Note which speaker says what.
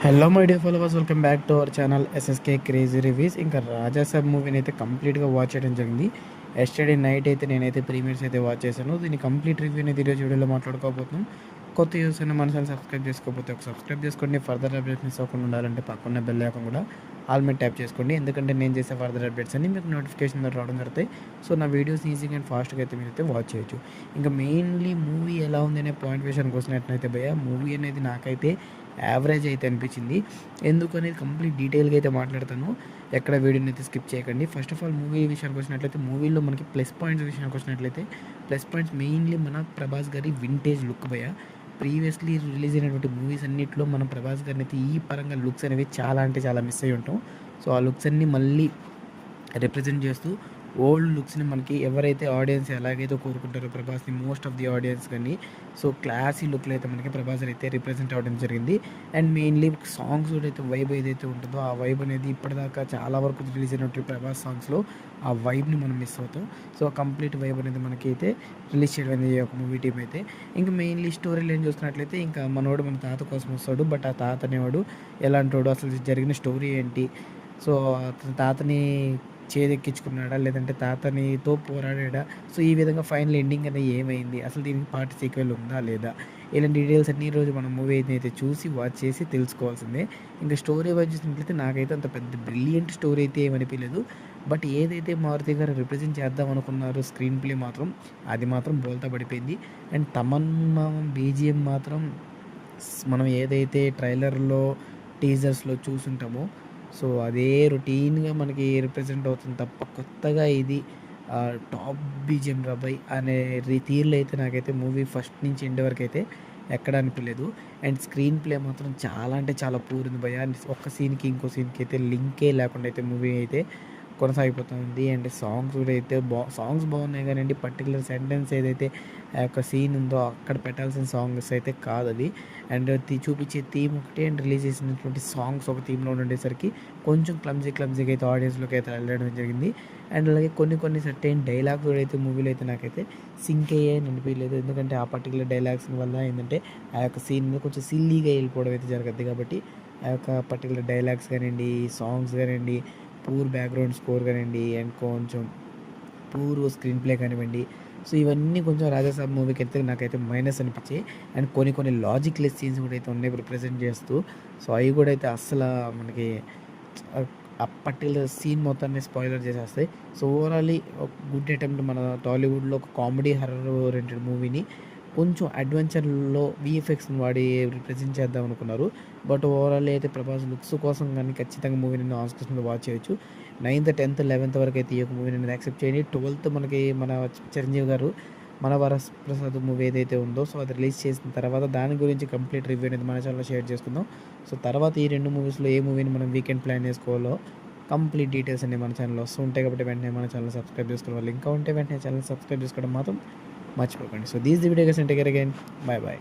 Speaker 1: Hello my dear followers, welcome back to our channel SSK crazy reviews. ఇంకా రాజాసాబ్ మూవీని అయితే కంప్లీట్గా వాచ్ చేయడం జరిగింది. ఎస్టర్డే నైట్ అయితే నేనైతే ప్రీమియర్స్ అయితే వాచ్ చేశాను. దీని కంప్లీట్ రివ్యూ అనేది ఈరోజు వీడియోలో మాట్లాడుకోబోతున్నాం. కొత్త యూస్ అయినా మన ఛానల్ సబ్స్క్రైబ్ చేసుకోకపోతే ఒక సబ్స్క్రైబ్ చేసుకోండి. ఫర్దర్ అప్డేట్స్ మిస్ అవ్వకుండా ఉండాలంటే పక్కన బెల్ ఐకాన్ కూడా ఆల్ మీద ట్యాప్ చేసుకోండి. ఎందుకంటే నేను చేసే ఫర్దర్ అప్డేట్స్ అన్ని మీకు నోటిఫికేషన్ రావడం జరుగుతాయి. సో నా వీడియోస్ ఈజీగా అండ్ ఫాస్ట్గా అయితే మీరైతే వాచ్ చేయొచ్చు. ఇంకా మెయిన్లీ మూవీ ఎలా ఉంది అనే పాయింట్ విషయానికి వచ్చినట్లయితే భయ్య, మూవీ అనేది నాకైతే యావరేజ్ అయితే అనిపించింది. ఎందుకు అనేది కంప్లీట్ డీటెయిల్గా అయితే మాట్లాడతాను. ఎక్కడ వీడియోని అయితే స్కిప్ చేయకండి. ఫస్ట్ ఆఫ్ ఆల్ మూవీ విషయానికి వచ్చినట్లయితే, మూవీలో మనకి ప్లస్ పాయింట్స్ విషయానికి వచ్చినట్లయితే, ప్లస్ పాయింట్స్ మెయిన్లీ మన ప్రభాస్ గారి వింటేజ్ లుక్ భయ్య. ప్రీవియస్లీ రిలీజ్ అయినటువంటి మూవీస్ అన్నింటిలో మనం ప్రభాస్ గారిని అయితే ఈ పరంగా లుక్స్ అనేవి చాలా అంటే చాలా మిస్ అయ్యి ఉంటాం. సో ఆ లుక్స్ అన్నీ మళ్ళీ రిప్రజెంట్ చేస్తూ ఓల్డ్ లుక్స్ని మనకి ఎవరైతే ఆడియన్స్ ఎలాగైతే కోరుకుంటారో ప్రభాస్ని, మోస్ట్ ఆఫ్ ది ఆడియన్స్ కానీ, సో క్లాసీ లుక్లో అయితే మనకి ప్రభాస్ అయితే రిప్రజెంట్ అవ్వడం జరిగింది. అండ్ మెయిన్లీ సాంగ్స్ కూడా అయితే వైబ్ ఏదైతే ఉంటుందో ఆ వైబ్ అనేది ఇప్పటిదాకా చాలా వరకు రిలీజ్ అయినటువంటి ప్రభాస్ సాంగ్స్లో ఆ వైబ్ని మనం మిస్ అవుతాం. సో కంప్లీట్ వైబ్ అనేది మనకి అయితే రిలీజ్ చేయడం అనేది ఒక మూవీ టీం అయితే. ఇంకా మెయిన్లీ స్టోరీలు ఏం చూస్తున్నట్లయితే, ఇంకా మనోడు మన తాత కోసం వస్తాడు. బట్ ఆ తాత అనేవాడు ఎలాంటోడు, అసలు జరిగిన స్టోరీ ఏంటి, సో అతని తాతని చేదెక్కించుకున్నాడా, లేదంటే తాతనితో పోరాడా, సో ఈ విధంగా ఫైనల్ ఎండింగ్ అనేది ఏమైంది, అసలు దీనికి పార్ట్ సీక్వెల్ ఉందా లేదా, ఇలాంటి డీటెయిల్స్ అన్ని రోజు మనం మూవీ అయితే చూసి వాచ్ చేసి తెలుసుకోవాల్సిందే. ఇంకా స్టోరీ వైజ్ చూసినట్లయితే నాకైతే అంత పెద్ద బ్రిలియంట్ స్టోరీ అయితే ఏమనిపించలేదు. బట్ ఏదైతే మారుతి గారు రిప్రజెంట్ చేద్దాం అనుకున్నారో స్క్రీన్ ప్లే మాత్రం అది మాత్రం బోల్తా పడిపోయింది. అండ్ తమన్నా బీజిఎం మాత్రం మనం ఏదైతే ట్రైలర్లో టీజర్స్లో చూసుంటామో సో అదే రొటీన్గా మనకి రిప్రజెంట్ అవుతుంది తప్ప కొత్తగా ఇది టాప్ బీజిఎం రాబాయ్ అనే తీరులో అయితే నాకైతే మూవీ ఫస్ట్ నుంచి ఎండ్ వరకు అయితే ఎక్కడ అనిపించలేదు. అండ్ స్క్రీన్ ప్లే మాత్రం చాలా అంటే చాలా పూర్ ఉంది భయ. ఒక్క సీన్కి ఇంకో సీన్కి అయితే లింకే లేకుండా అయితే మూవీ అయితే కొనసాగిపోతుంది. అండ్ సాంగ్స్ కూడా అయితే సాంగ్స్ బాగున్నాయి కానివ్వండి, పర్టికులర్ సెంటెన్స్ ఏదైతే ఆ యొక్క సీన్ ఉందో అక్కడ పెట్టాల్సిన సాంగ్స్ అయితే కాదు అది. అండ్ చూపించే థీమ్ ఒకటి, అండ్ రిలీజ్ చేసినటువంటి సాంగ్స్ ఒక థీమ్లో ఉండేసరికి కొంచెం క్లమ్జీగా అయితే ఆడియన్స్లోకి అయితే వెళ్ళడం జరిగింది. అండ్ అలాగే కొన్ని సర్టైన్ డైలాగ్స్ కూడా అయితే మూవీలో అయితే నాకైతే సింక్ అయ్యాయని అనిపించలేదు. ఎందుకంటే ఆ పర్టికులర్ డైలాగ్స్ వల్ల ఏంటంటే ఆ యొక్క సీన్ మీద కొంచెం సిల్లీగా వెళ్ళిపోవడం అయితే జరుగుద్ది. కాబట్టి ఆ యొక్క పర్టికులర్ డైలాగ్స్ కానివ్వండి, సాంగ్స్ కానివ్వండి, పూర్ బ్యాక్గ్రౌండ్ స్కోర్ కానివ్వండి, అండ్ కొంచెం పూర్ స్క్రీన్ ప్లే కానివ్వండి, సో ఇవన్నీ కొంచెం రాజాసాబ్ మూవీకి అయితే నాకైతే మైనస్ అనిపించాయి. అండ్ కొన్ని లాజిక్ లెస్ సీన్స్ కూడా అయితే ఉన్నాయి రిప్రజెంట్ చేస్తూ. సో అవి కూడా అయితే అస్సలు మనకి ఆ పర్టికులర్ సీన్ మొత్తాన్ని స్పాయిలర్ చేసేస్తాయి. సో ఓవరాల్లీ ఒక గుడ్ అటెంప్ట్ మన టాలీవుడ్లో ఒక కామెడీ హర్రర్ ఓరియంటెడ్ మూవీని కొంచెం అడ్వెంచర్లో విఎఫ్ఎక్స్ని వాడి రిప్రజెంట్ చేద్దాం అనుకున్నారు. బట్ ఓవరాల్ అయితే ప్రభాస్ లుక్స్ కోసం కానీ ఖచ్చితంగా మూవీని ఆస్కర్స్ మీద వాచ్ చేయొచ్చు. 9th, 10th, 11th వరకు అయితే ఈ యొక్క మూవీని అనేది యాక్సెప్ట్ చేయండి. 12th మనకి మన చిరంజీవి గారు మన వరప్రసాద్ మూవీ ఏదైతే ఉందో సో అది రిలీజ్ చేసిన తర్వాత దాని గురించి కంప్లీట్ రివ్యూ అనేది మన ఛానల్లో షేర్ చేసుకుందాం. సో తర్వాత ఈ రెండు మూవీస్లో ఏ మూవీని మనం వీకెండ్ ప్లాన్ చేసుకోవాలో కంప్లీట్ డీటెయిల్స్ అన్ని మన ఛానల్లో వస్తూ ఉంటాయి. కాబట్టి వెంటనే మన ఛానల్ సబ్స్క్రైబ్ చేసుకోవడం వల్ల ఇంకా ఉంటే వెంటనే ఛానల్ సబ్స్క్రైబ్ చేసుకోవడం మాత్రం మర్చిపోకండి. So these the video guys, and take care again, by.